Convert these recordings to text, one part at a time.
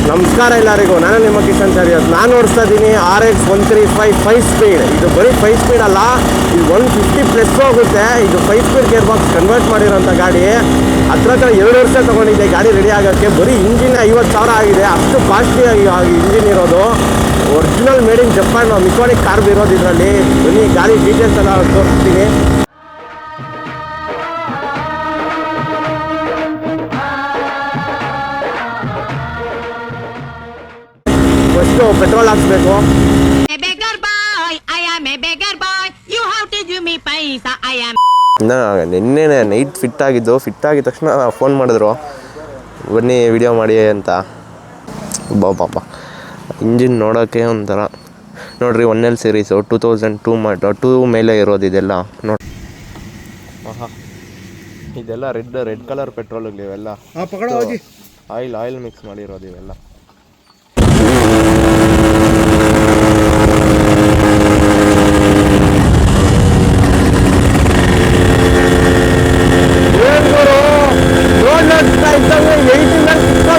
ನಮಸ್ಕಾರ ಎಲ್ಲರಿಗೂ, ನಾನು ನಿಮ್ಮ ಕಿಶನ್ ಸರಿಯತ್. ನಾನು ಓಡಿಸ್ತಾ ಇದ್ದೀನಿ RX 135 5 ಸ್ಪೀಡ್. ಇದು ಬರೀ 5 ಸ್ಪೀಡ್ ಅಲ್ಲ, ಇದು 150 ಪ್ಲಸ್ ಹೋಗುತ್ತೆ. ಇದು 5 ಸ್ಪೀಡ್ ಗೇರ್ ಬಾಕ್ಸ್ ಕನ್ವರ್ಟ್ ಮಾಡಿರೋಂಥ ಗಾಡಿ. ಹತ್ರ 2 ವರ್ಷ ತೊಗೊಂಡಿದ್ದೆ ಗಾಡಿ ರೆಡಿ ಆಗೋಕ್ಕೆ. ಬರೀ ಇಂಜಿನ್ 50,000 ಆಗಿದೆ. ಅಷ್ಟು ಕಾಸ್ಟ್ಲಿ ಆಗಿ ಇಂಜಿನ್ ಇರೋದು. ಒರಿಜಿನಲ್ ಮೇಡ್ ಇನ್ ಜಪಾನ್ ಮಿಕೋನಿಕ್ ಕಾರ್ಬ್ ಇರೋದು ಇದರಲ್ಲಿ. ಬನ್ನಿ ಗಾಡಿ ಡೀಟೇಲ್ಸ್ ಎಲ್ಲ ತೋರಿಸ್ತೀನಿ. ಫಸ್ಟು ಪೆಟ್ರೋಲ್ ಹಾಕ್ಸ್ಬೇಕು. ನಿನ್ನೆ ನೈಟ್ ಫಿಟ್ ಆಗಿದ್ದು. ಫಿಟ್ ಆಗಿದ ತಕ್ಷಣ ಫೋನ್ ಮಾಡಿದ್ರು, ಬನ್ನಿ ವಿಡಿಯೋ ಮಾಡಿ ಅಂತ. ಪಾಪ ಇಂಜಿನ್ ನೋಡೋಕ್ಕೆ ಒಂಥರ ನೋಡ್ರಿ. 1L ಸೀರೀಸು 2002 ಮೇಲೆ ಇರೋದು ಇದೆಲ್ಲ ನೋಡಿ. ಇದೆಲ್ಲ ರೆಡ್ ಕಲರ್ ಪೆಟ್ರೋಲ್ಗಳು ಇವೆಲ್ಲ. ಆಯಿಲ್ ಮಿಕ್ಸ್ ಮಾಡಿರೋದು ಇವೆಲ್ಲ.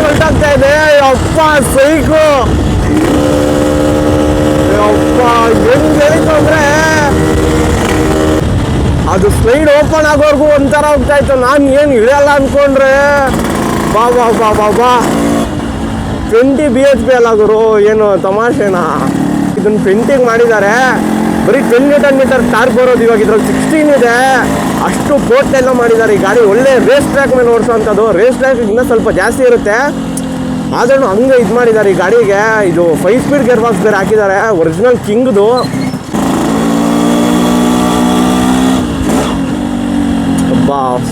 ಹೊರಟಾಗ್ತಾ ಇದೆ. ಅಪ್ಪ ಸೈಕು, ಅಪ್ಪ ಹೆಂಗ್ ಹೇಳಿತು ಅಂದ್ರೆ ಅದು ಸ್ಲೈಡ್ ಓಪನ್ ಆಗೋರ್ಗು ಒಂಥರ ಹೋಗ್ತಾ ಇತ್ತು. ನಾನು ಏನು ಇಳಿಯಲ್ಲ ಅನ್ಕೊಂಡ್ರೆ ಬಾ 20 BHP ಅಲ್ಲ ಗುರು, ಏನು ತಮಾಷೆನಾ? ಇದನ್ನ ಪೇಂಟಿಂಗ್ ಮಾಡಿದ್ದಾರೆ. ಬರೀ 10 Nm ಟಾರ್ಕ್ ಬರೋದು. ಇವಾಗ ಇದ್ರಲ್ಲಿ 16 ಇದೆ. ಅಷ್ಟು ಪೋರ್ಟ್ ಎಲ್ಲ ಮಾಡಿದ್ದಾರೆ. ಈ ಗಾಡಿ ಒಳ್ಳೆ ರೇಸ್ ಟ್ರ್ಯಾಕ್ ಮೇಲೆ ಓಡಿಸೋವಂಥದ್ದು. ರೇಸ್ ಟ್ರ್ಯಾಕ್ ಇನ್ನೂ ಸ್ವಲ್ಪ ಜಾಸ್ತಿ ಇರುತ್ತೆ, ಆದ್ರೂ ಹಂಗೆ ಇದು ಮಾಡಿದ್ದಾರೆ ಈ ಗಾಡಿಗೆ. ಇದು 5 ಸ್ಪೀಡ್ ಗೇರ್ ಬಾಕ್ಸ್ ಬೇರೆ ಹಾಕಿದ್ದಾರೆ, ಒರಿಜಿನಲ್ ಕಿಂಗ್ದು.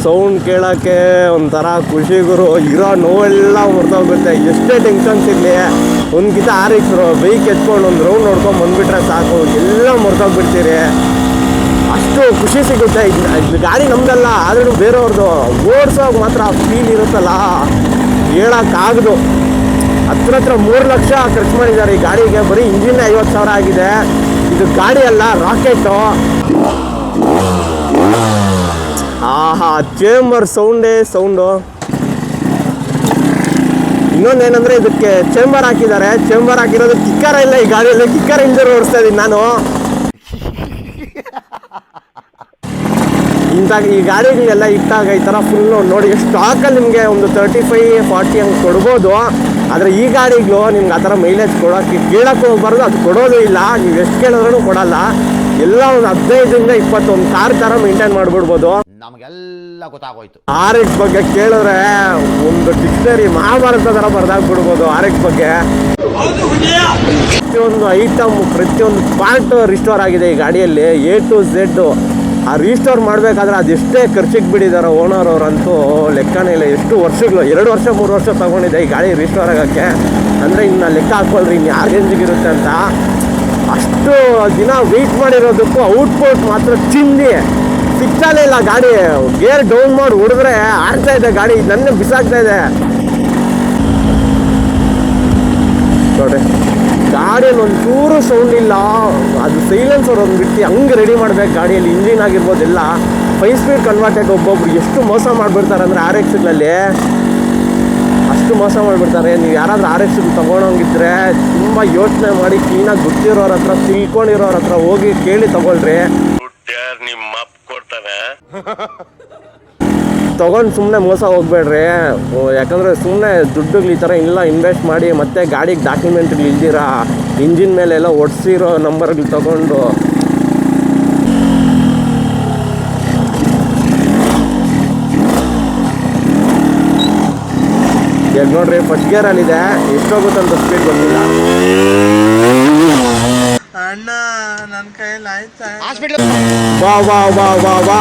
ಸೌಂಡ್ ಕೇಳೋಕ್ಕೆ ಒಂಥರ ಖುಷಿ ಗುರು. ಇರೋ ನೋವೆಲ್ಲ ಹೊರಟೋಗುತ್ತೆ. ಎಷ್ಟೇ ಟೆನ್ಷನ್ಸ್ ಇರಲಿ, ಒಂದ್ಕಿಂತ RX ಬೈಕ್ ಎತ್ಕೊಂಡು ಒಂದು ರೌಂಡ್ ನೋಡ್ಕೊಂಡು ಬಂದುಬಿಟ್ರೆ ಸಾಕು, ಎಲ್ಲ ಹೊರಟೋಗ್ಬಿಡ್ತೀರಿ. ಅಷ್ಟು ಖುಷಿ ಸಿಗುತ್ತೆ. ಇದು ಗಾಡಿ ನಮ್ದಲ್ಲ, ಆದ್ರೂ ಬೇರೆಯವ್ರದ್ದು. ಓಡಿಸೋವಾಗ ಮಾತ್ರ ಫೀಲ್ ಇರುತ್ತಲ್ಲ, ಹೇಳೋಕ್ಕಾಗದು. ಹತ್ರ 3 ಲಕ್ಷ ಖರ್ಚು ಮಾಡಿದ್ದಾರೆ ಈ ಗಾಡಿಗೆ. ಬರೀ ಇಂಜಿನ್ 50,000 ಆಗಿದೆ. ಇದು ಗಾಡಿ ಅಲ್ಲ, ರಾಕೆಟು. Chamber sound. ಇನ್ನೊಂದೇನಂದ್ರೆ ಇದಕ್ಕೆ ಚೇಂಬರ್ ಹಾಕಿದ್ದಾರೆ. ಚೇಂಬರ್ ಹಾಕಿರೋದು ಕಿಕ್ಕರ್ ಇಲ್ಲ ಈ ಗಾಡಿಯಲ್ಲಿ. ಕಿಕ್ಕರ್ ಇಲ್ದಿರೋ ಓಡಿಸ್ತಾ ಇದ್ದೀನಿ ನಾನು. ಈ ಗಾಡಿಗಳೆಲ್ಲ ಇಟ್ಟಾಗ ಈ ಥರ ಫುಲ್ಲು ನೋಡಿ, ಸ್ಟಾಕಲ್ಲಿ ನಿಮಗೆ ಒಂದು 35-40 ಹಂಗೆ ಕೊಡ್ಬೋದು. ಆದರೆ ಈ ಗಾಡಿಗಳು ನಿಮ್ಗೆ ಆ ಥರ ಮೈಲೇಜ್ ಕೇಳೋಕ್ಕೆ ಹೋಗ್ಬಾರ್ದು, ಅದು ಕೊಡೋದು ಇಲ್ಲ. ನೀವು ಎಷ್ಟು ಕೇಳಿದ್ರೂ ಕೊಡಲ್ಲ. ಎಲ್ಲ ಒಂದು 15-20 ಕಾರ್ ಥರ ಮೇಂಟೈನ್ ಮಾಡಿಬಿಡ್ಬೋದು. ನಮಗೆಲ್ಲ ಗೊತ್ತಾಗೋಯ್ತು. RX ಬಗ್ಗೆ ಕೇಳಿದ್ರೆ ಒಂದು ಡಿಕ್ಷನರಿ ಮಹಾಭಾರತ ಥರ ಬರ್ದಾಕ್ಬಿಡ್ಬೋದು RX ಬಗ್ಗೆ. ಪ್ರತಿಯೊಂದು ಐಟಮ್, ಪ್ರತಿಯೊಂದು ಪಾರ್ಟ್ ರಿಸ್ಟೋರ್ ಆಗಿದೆ ಈ ಗಾಡಿಯಲ್ಲಿ, A to Z. ಆ ರೀಸ್ಟೋರ್ ಮಾಡಬೇಕಾದ್ರೆ ಅದೆಷ್ಟೇ ಖರ್ಚಿಗೆ ಬಿಟ್ಟಿದ್ದಾರೆ ಓನರ್ ಅವರಂತೂ ಲೆಕ್ಕನೇ ಇಲ್ಲ. ಎಷ್ಟು ವರ್ಷಗಳು, 2 ವರ್ಷ 3 ವರ್ಷ ತೊಗೊಂಡಿದೆ ಈ ಗಾಡಿ ರೀಸ್ಟೋರ್ ಆಗೋಕ್ಕೆ. ಅಂದರೆ ಇನ್ನು ಲೆಕ್ಕ ಹಾಕ್ಕೊಳ್ರಿ ಇನ್ನು ಯಾವ ರೇಂಜಿಗಿರುತ್ತೆ ಅಂತ. ಅಷ್ಟು ದಿನ ವೆಯ್ಟ್ ಮಾಡಿರೋದಕ್ಕೂ ಔಟ್ಪುಟ್ ಮಾತ್ರ ಚಿಂದಿ ಸಿಗ್ತಾನೆ ಇಲ್ಲ. ಗಾಡಿ ಗೇರ್ ಡೌನ್ ಮಾಡಿ ಹೊಡೆದ್ರೆ ಆಡ್ತಾ ಇದೆ ಗಾಡಿ, ನನ್ನ ಬಿಸಾಕ್ತಾ ಇದೆ ನೋಡ್ರಿ. ಗಾಡಿಯಲ್ಲಿ ಒಂಚೂರು ಸೌಂಡ್ ಇಲ್ಲ. ಅದು ಸೈಲೆನ್ಸರ್ ಒಂದು ಬಿಟ್ಟು ಹಂಗೆ ರೆಡಿ ಮಾಡ್ಬೇಕು ಗಾಡಿಯಲ್ಲಿ. ಇಂಜಿನ್ ಆಗಿರ್ಬೋದು ಎಲ್ಲ 5 ಸ್ಪೀಡ್ ಕನ್ವರ್ಟೆಡ್. ಒಬ್ಬೊಬ್ರು ಎಷ್ಟು ಮೋಸ ಮಾಡಿಬಿಡ್ತಾರೆ ಅಂದರೆ RXಗಳಲ್ಲಿ ಅಷ್ಟು ಮೋಸ ಮಾಡಿಬಿಡ್ತಾರೆ. ನೀವು ಯಾರಾದ್ರೂ RX ತೊಗೊಳೋಂಗಿದ್ರೆ ತುಂಬ ಯೋಚನೆ ಮಾಡಿ ಕ್ಲೀನಾಗಿ ಗೊತ್ತಿರೋರ ಹತ್ರ, ತಿಳ್ಕೊಂಡಿರೋರ ಹತ್ರ ಹೋಗಿ ಕೇಳಿ ತೊಗೊಳ್ರಿ. ತೊಗೊಂಡು ಸುಮ್ಮನೆ ಮೋಸ ಹೋಗ್ಬೇಡ್ರಿ. ಯಾಕಂದರೆ ಸುಮ್ಮನೆ ದುಡ್ಡುಗಳು ಈ ಥರ ಇಲ್ಲ ಇನ್ವೆಸ್ಟ್ ಮಾಡಿ ಮತ್ತೆ ಗಾಡಿಗೆ ಡಾಕ್ಯುಮೆಂಟ್ಗಳು ಇಲ್ದಿರ ಇಂಜಿನ್ ಮೇಲೆಲ್ಲ ಒಡಿಸಿರೋ ನಂಬರ್ಗಳು ತೊಗೊಂಡು ಈಗ ನೋಡ್ರಿ ಫಸ್ಟ್ ಗೇರಲ್ಲಿದೆ. ಎಷ್ಟೋಗುತ್ತಂತ ಸ್ಪೀಡ್ ಗೊತ್ತಿಲ್ಲ. ಅಣ್ಣ ನನ್ನ ಕೈಯಲ್ಲಿ ಆಯ್ತಾ? ಬಾ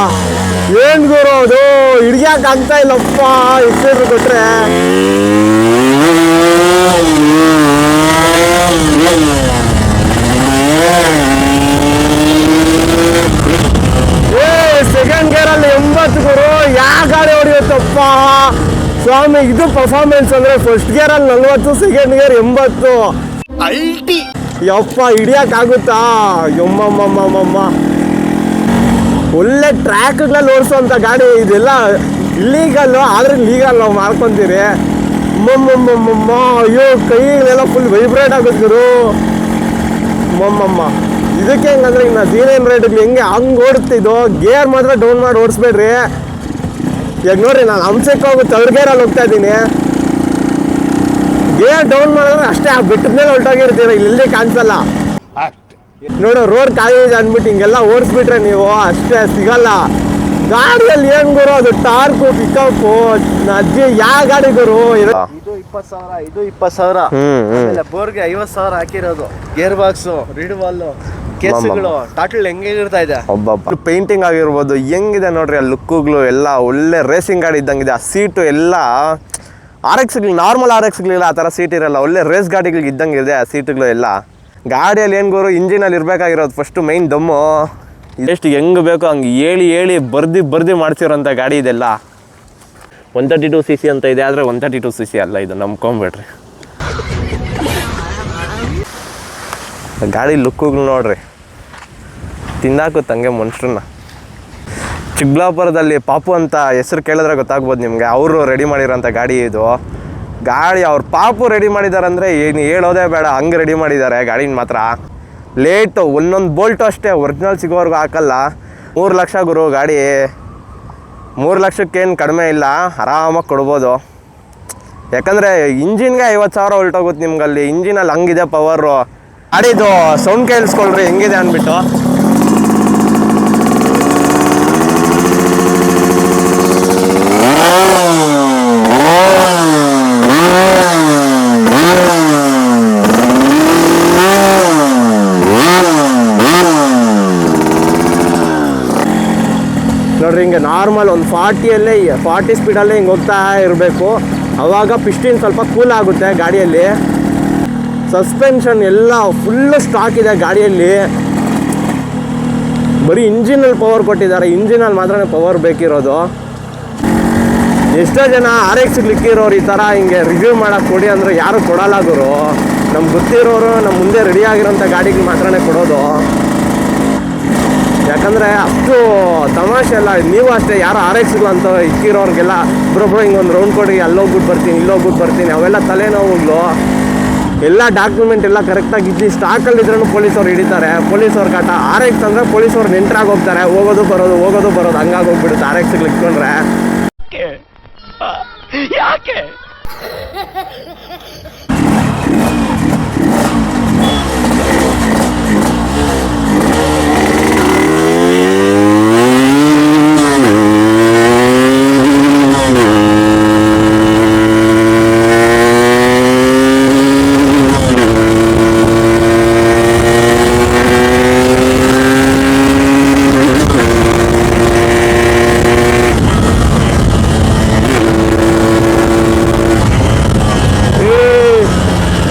ಏನ್ ಗುರು ಅದು ಹಿಡಿಯಕ್ಕೆ ಆಗ್ತಾ ಇಲ್ಲಪ್ಪ. ಇಷ್ಟು ಕೊಟ್ರೆ ಸೆಕೆಂಡ್ ಗೇರಲ್ಲಿ 80 ಗುರು. ಯಾವ ಗಾಡಿ ಹೊಡಿಯುತ್ತಪ್ಪ ಸ್ವಾಮಿ. ಇದು ಪರ್ಫಾರ್ಮೆನ್ಸ್ ಅಂದ್ರೆ ಫಸ್ಟ್ ಗೇರಲ್ಲಿ 40, ಸೆಕೆಂಡ್ ಗೇರ್ 80. ಯಪ್ಪ ಹಿಡಿಯಕ್ಕಾಗುತ್ತಾ? ಯಮ್ಮಮ್ಮಮ್ಮಮ್ಮ. ಒಳ್ಳೆ ಟ್ರ್ಯಾಕ್ಗಳಲ್ಲಿ ಓಡಿಸೋಂಥ ಗಾಡಿ ಇದೆಲ್ಲ. ಇಲ್ಲೀಗಲ್ಲು, ಆದರೆ ಲೀಗಲ್ ನಾವು ಮಾಡ್ಕೊತೀರಿ. ಅಯ್ಯೋ ಕೈಗಳೆಲ್ಲ ಫುಲ್ ವೈಬ್ರೇಟ್ ಆಗುತ್ತೆ ಮಮ್ಮಮ್ಮ. ಇದಕ್ಕೆ ಹೆಂಗಂದ್ರೆ ಇನ್ನು ಸೀನಿಯನ್ ರೇಟ್ಗೆ ಹೆಂಗೆ ಹಂಗೆ ಓಡಿಸ್ತಿದ್ದು. ಗೇರ್ ಮಾತ್ರ ಡೌನ್ ಮಾಡಿ ಓಡಿಸ್ಬೇಡ್ರಿ. ಈಗ ನೋಡ್ರಿ, ನಾನು ಹಂಸಕ್ಕೆ ಹೋಗುತ್ತೆ ತರ್ಡ್ ಗೇರಲ್ಲಿ ಹೋಗ್ತಾ ಇದ್ದೀನಿ. ಗೇರ್ ಡೌನ್ ಮಾಡಿದ್ರೆ ಅಷ್ಟೇ, ಆ ಬೆಟ್ಟದ ಮೇಲೆ ಹೊರಟೋಗಿರ್ತೀರ, ಇಲ್ಲಿ ಕಾಣಿಸಲ್ಲ. ನೋಡು, ರೋಡ್ ಖಾಲಿ ಇದೆ ಅಂದ್ಬಿಟ್ಟು ಹಿಂಗೆಲ್ಲ ಓಡಿಸ್ಬಿಟ್ರೆ ನೀವು ಅಷ್ಟೇ ಸಿಗಲ್ಲ. ಗಾಡಿಯಲ್ಲಿ ಏನ್ ಗುರು ಅದು ಟಾರ್ಕು ಪಿಕಪ್ಪು ಅಜ್ಜಿ ಯಾವ ಗಾಡಿ ಗುರು ಇದು 20,000, ಇದು 20,000. ಆಮೇಲೆ ಬೋರ್ಗೆ 50,000 ಹಾಕಿರೋದು. Gear box, read wall, ಕೇಸುಗಳು, total ಹೆಂಗಿರ್ತಾ ಇದೆ. ಒಬ್ಬ ಪೇಂಟಿಂಗ್ ಆಗಿರ್ಬೋದು, ಹೆಂಗಿದೆ ನೋಡ್ರಿ ಆ ಲುಕ್ಕುಗಳು ಎಲ್ಲ ಒಳ್ಳೆ ರೇಸಿಂಗ್ ಗಾಡಿ ಇದ್ದಂಗಿದೆ. ಆ ಸೀಟು ಎಲ್ಲ RX ನಾರ್ಮಲ್ RX ಆ ಥರ ಸೀಟ್ ಇರಲ್ಲ, ಒಳ್ಳೆ ರೇಸ್ ಗಾಡಿಗಳಿಗೆ ಇದ್ದಂಗೆ ಇದೆ ಆ ಸೀಟುಗಳು ಎಲ್ಲ. ಗಾಡಿಯಲ್ಲಿ ಏನು ಗುರು, ಇಂಜಿನಲ್ಲಿ ಇರಬೇಕಾಗಿರೋದು ಫಸ್ಟು ಮೈನ್ ದಮ್ಮು. ಎಷ್ಟು ಹೆಂಗೆ ಬೇಕೋ ಹಂಗೆ ಹೇಳಿ ಬರ್ದಿ ಮಾಡ್ಸಿರೋಂಥ ಗಾಡಿ ಇದೆಲ್ಲ. 132cc ಅಂತ ಇದೆ, ಆದರೆ 132cc ಅಲ್ಲ ಇದು, ನಂಬ್ಕೊಂಬಿಡ್ರಿ. ಗಾಡಿ ಲುಕ್ಕುಗಳು ನೋಡ್ರಿ, ತಿಂದಾಕುತ್ತಂಗೆ ಮನುಷ್ಯರನ್ನ. ಚಿಕ್ಕಬಳ್ಳಾಪುರದಲ್ಲಿ ಪಾಪು ಅಂತ ಹೆಸರು ಕೇಳಿದ್ರೆ ಗೊತ್ತಾಗ್ಬೋದು ನಿಮಗೆ. ಅವರು ರೆಡಿ ಮಾಡಿರೋಂಥ ಗಾಡಿ ಇದು. ಗಾಡಿ ಅವ್ರ ಪಾಪು ರೆಡಿ ಮಾಡಿದ್ದಾರೆ ಅಂದರೆ ಏನು ಹೇಳೋದೇ ಬೇಡ, ಹಂಗೆ ರೆಡಿ ಮಾಡಿದ್ದಾರೆ ಗಾಡಿನ ಮಾತ್ರ. ಲೇಟು, ಒಂದೊಂದು ಬೋಲ್ಟು ಅಷ್ಟೇ ಒರಿಜಿನಲ್ ಸಿಗೋವರೆಗೂ ಹಾಕಲ್ಲ. 3 ಲಕ್ಷ ಗುರು ಗಾಡಿ. 3 ಲಕ್ಷಕ್ಕೇನು ಕಡಿಮೆ ಇಲ್ಲ, ಆರಾಮಾಗಿ ಕೊಡ್ಬೋದು. ಯಾಕಂದರೆ ಇಂಜಿನ್ಗೆ 50,000 ಹೊಲ್ಟೋಗುತ್ತೆ ನಿಮ್ಗಲ್ಲಿ. ಇಂಜಿನಲ್ಲಿ ಹಂಗಿದೆ ಪವರು. ಗಾಡಿದು ಸೌಂಡ್ ಕೇಳಿಸ್ಕೊಳ್ರಿ ಹೆಂಗಿದೆ ಅಂದ್ಬಿಟ್ಟು. ನೋಡ್ರಿ, ಹಿಂಗೆ ನಾರ್ಮಲ್ ಒಂದು 40 ಸ್ಪೀಡಲ್ಲೇ ಹಿಂಗೆ ಹೋಗ್ತಾ ಇರಬೇಕು. ಆವಾಗ ಪಿಸ್ಟಿನ್ ಸ್ವಲ್ಪ ಕೂಲ್ ಆಗುತ್ತೆ ಗಾಡಿಯಲ್ಲಿ. ಸಸ್ಪೆನ್ಷನ್ ಎಲ್ಲ ಫುಲ್ಲು ಸ್ಟಾಕ್ ಇದೆ ಗಾಡಿಯಲ್ಲಿ. ಬರೀ ಇಂಜಿನಲ್ಲಿ ಪವರ್ ಕೊಟ್ಟಿದ್ದಾರೆ, ಇಂಜಿನಲ್ಲಿ ಮಾತ್ರ ಪವರ್ ಬೇಕಿರೋದು. ಎಷ್ಟೋ ಜನ RX ಇಕ್ಕಿರೋರು ಈ ಥರ ಹಿಂಗೆ ರಿವ್ಯೂ ಮಾಡೋಕ್ಕೆ ಕೊಡಿ ಅಂದರೆ ಯಾರು ಕೊಡಲ್ಲ ಗುರು. ನಮ್ಗೆ ಗೊತ್ತಿರೋರು ನಮ್ಮ ಮುಂದೆ ರೆಡಿ ಆಗಿರೋಂಥ ಗಾಡಿಗಳು ಮಾತ್ರನೇ ಕೊಡೋದು. ಯಾಕಂದರೆ ಅಷ್ಟು ತಮಾಷೆ ಅಲ್ಲ. ನೀವು ಅಷ್ಟೇ, ಯಾರು RX ಅಂತ ಇಕ್ಕಿರೋರಿಗೆಲ್ಲ ಬ್ರೋ ಹಿಂಗೆ ಒಂದು ರೌಂಡ್ ಕೊಡಿ, ಅಲ್ಲೋಗ್ಬಿಟ್ಟು ಬರ್ತೀನಿ, ಇಲ್ಲೋಗ್ಬಿಟ್ಟು ಬರ್ತೀನಿ, ಅವೆಲ್ಲ ತಲೆನೋವುಗಳು. ಎಲ್ಲ ಡಾಕ್ಯುಮೆಂಟ್ ಎಲ್ಲ ಕರೆಕ್ಟಾಗಿ ಇದ್ದು ಸ್ಟಾಕಲ್ಲಿದ್ರೂ ಪೊಲೀಸವ್ರು ಹಿಡಿತಾರೆ. ಪೊಲೀಸವ್ರ ಕಾಟ. RX ಅಂದರೆ ಪೊಲೀಸವ್ರು ನೆಂಟ್ರಾಗಿ ಹೋಗ್ತಾರೆ, ಹೋಗೋದು ಬರೋದು ಹಂಗಾಗಿ ಹೋಗ್ಬಿಡುತ್ತೆ RX ಇಟ್ಕೊಂಡ್ರೆ. ಯಾಕೆ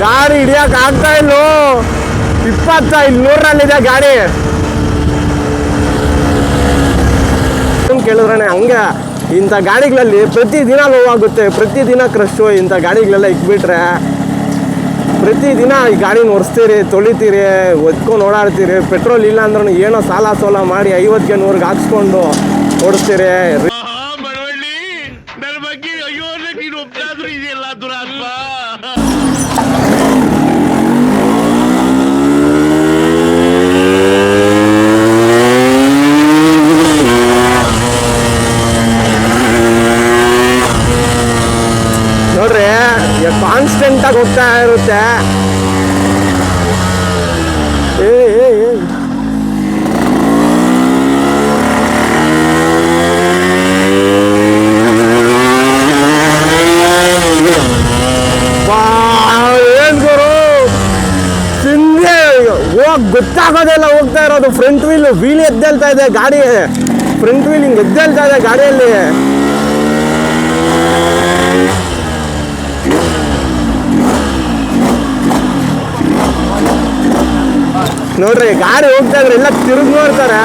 ಗಾಡಿ ಹಿಡಿಯಕ್ಕೆ ಆಗ್ತಾ ಇಲ್ಲೋ. 25,100ರಲ್ಲಿದೆ ಗಾಡಿ. ಕೇಳಿದ್ರೆ ಹಂಗೆ ಇಂಥ ಗಾಡಿಗಳಲ್ಲಿ ಪ್ರತಿದಿನ ನೋವಾಗುತ್ತೆ, ಪ್ರತಿದಿನ ಕ್ರಶ್ಶು. ಇಂಥ ಗಾಡಿಗಳೆಲ್ಲ ಇಕ್ಬಿಟ್ರೆ ಪ್ರತಿದಿನ ಈ ಗಾಡಿನ ಒರೆಸ್ತೀರಿ, ತೊಳಿತೀರಿ, ಒದ್ಕೊಂಡು ಓಡಾಡ್ತೀರಿ. ಪೆಟ್ರೋಲ್ ಇಲ್ಲ ಅಂದ್ರೂ ಏನೋ ಸಾಲ ಸೋಲ ಮಾಡಿ 50ಗೆ 100ಗೆ ಹಾಕ್ಸ್ಕೊಂಡು ಓಡಿಸ್ತೀರಿ. ನನ್ನ ಬಗ್ಗೆ ಅಯ್ಯೋ ನೀನು ಒಬ್ಬನಾದ್ರೂ ಇದೆಯಲ್ಲ ದುರಾತ್ಮ. ನೋಡ್ರಿ, ಕಾನ್ಸ್ಟೆಂಟಾಗಿ ಹೋಗ್ತಾ ಇರುತ್ತೆ. ಏನ್ ಗುರು, ಹಿಂದೆ ಗೊತ್ತಾಗೋದೆಲ್ಲ ಹೋಗ್ತಾ ಇರೋದು. ಫ್ರಂಟ್ ವೀಲ್ ಎದ್ದೇಳ್ತಾ ಇದೆ ಗಾಡಿ. ಫ್ರಂಟ್ ವೀಲ್ ಹಿಂಗೆ ಎದ್ದೇಳ್ತಾ ಇದೆ ಗಾಡಿಯಲ್ಲಿ. ನೋಡ್ರಿ, ಗಾಡಿ ಹೋಗ್ತಾ ಇದ್ರೆ ಎಲ್ಲ ತಿರುಗಿ ನೋಡ್ತಾರೆ.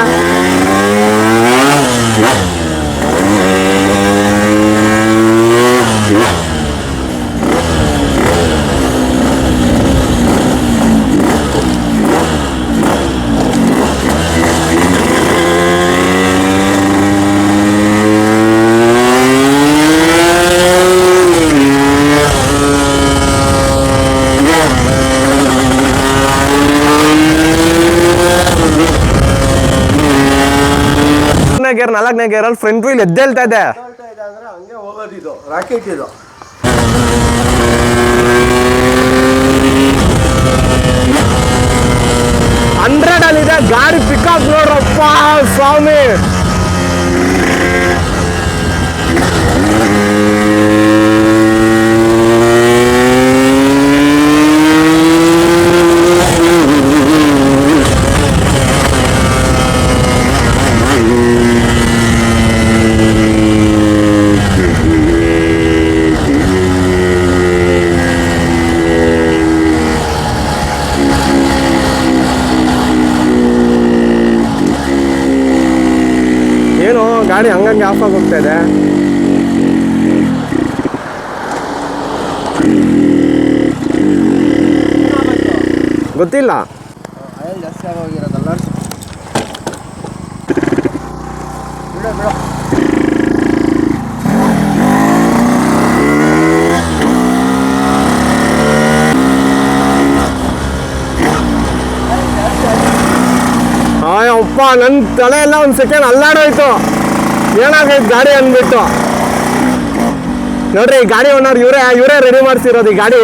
ಗೇರ್ 4ನೇ ಗೇರಲ್ಲಿ ಫ್ರಂಟ್ ವೀಲ್ ಎದ್ದೇಳ್ತಾ ಇದೆ. ಅಂದ್ರೆ ಹಂಗೆ ಹೋಗೋದು, ಇದು ರಾಕೆಟ್ ಇದು. ಹಂಡ್ರೆಡಲ್ಲಿದೆ ಗಾಡಿ ಪಿಕಪ್ ನೋಡ್ರಪ್ಪ ಸ್ವಾಮಿ. ಏನು ಗಾಡಿ ಹಂಗಂಗೆ ಆಫ್ ಆಗಿ ಹೋಗ್ತಾ ಇದೆ. ಗೊತ್ತಿಲ್ಲ. ಆಯಿಲ್ ಜಾಸ್ತಿ ಆಗೋಗಿರೋದಲ್ಲ. ಬಿಡು ಬಿಡು. ಅಪ್ಪ ನನ್ನ ತಲೆ ಎಲ್ಲ ಒಂದು ಸೆಕೆಂಡ್ ಅಲ್ಲಾಡೋಯ್ತು, ಏನಾಗೈತೆ ಗಾಡಿ ಅಂದ್ಬಿಟ್ಟು. ನೋಡ್ರಿ ಈ ಗಾಡಿ ಓನರ್ ಇವರೇ ರೆಡಿ ಮಾಡ್ಸಿರೋದು ಈ ಗಾಡಿ.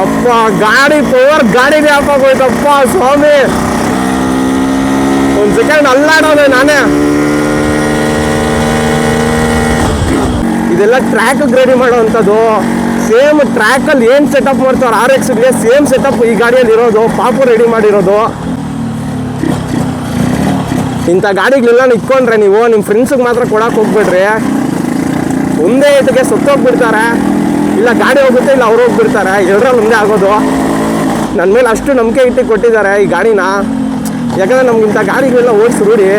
ಅಪ್ಪ ಗಾಡಿ ಪವರ್ ಗಾಡಿಗೆ ಆಫ್ ಆಗೋಯ್ತಪ್ಪ ಸ್ವಾಮಿ. ಒಂದು ಸೆಕೆಂಡ್ ಅಲ್ಲಾಡೋದೆ ನಾನೇ. ಇದೆಲ್ಲ ಟ್ರ್ಯಾಕ್ ರೆಡಿ ಮಾಡೋವಂಥದ್ದು. ಸೇಮ್ ಟ್ರ್ಯಾಕಲ್ಲಿ ಏನು ಸೆಟಪ್ ಮಾಡ್ತಾರೆ RXಗೆ ಸೇಮ್ ಸೆಟಪ್ ಈ ಗಾಡಿಯಲ್ಲಿ ಇರೋದು. ಪಾಪು ರೆಡಿ ಮಾಡಿರೋದು. ಇಂಥ ಗಾಡಿಗಳೆಲ್ಲ ಇಟ್ಕೊಂಡ್ರೆ ನೀವು ನಿಮ್ಮ ಫ್ರೆಂಡ್ಸಿಗೆ ಮಾತ್ರ ಕೊಡಕ್ಕೆ ಹೋಗ್ಬಿಡ್ರಿ. ಒಂದೇ ಏಟಿಗೆ ಸತ್ತೋಗ್ಬಿಡ್ತಾರೆ, ಇಲ್ಲ ಗಾಡಿ ಹೋಗುತ್ತೆ ಇಲ್ಲ ಅವ್ರು ಹೋಗ್ಬಿಡ್ತಾರೆ. ಎರಡರಲ್ಲಿ ಒಂದೇ ಆಗೋದು. ನನ್ನ ಮೇಲೆ ಅಷ್ಟು ನಂಬಿಕೆ ಇಟ್ಟು ಕೊಟ್ಟಿದ್ದಾರೆ ಈ ಗಾಡಿನ. ಯಾಕಂದರೆ ನಮ್ಗೆ ಇಂಥ ಗಾಡಿಗಳೆಲ್ಲ ಓಡಿಸಿ ರೂಢಿ.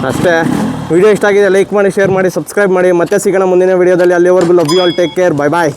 ಅಷ್ಟೇ. ವಿಡಿಯೋ ಇಷ್ಟ ಆಗಿದೆ ಲೈಕ್ ಮಾಡಿ, ಶೇರ್ ಮಾಡಿ, ಸಬ್ಸ್ಕ್ರೈಬ್ ಮಾಡಿ. ಮತ್ತೆ ಸಿಗೋಣ ಮುಂದಿನ ವಿಡಿಯೋದಲ್ಲಿ. ಅಲ್ಲಿವರೆಗೂ love you all, take care, bye bye.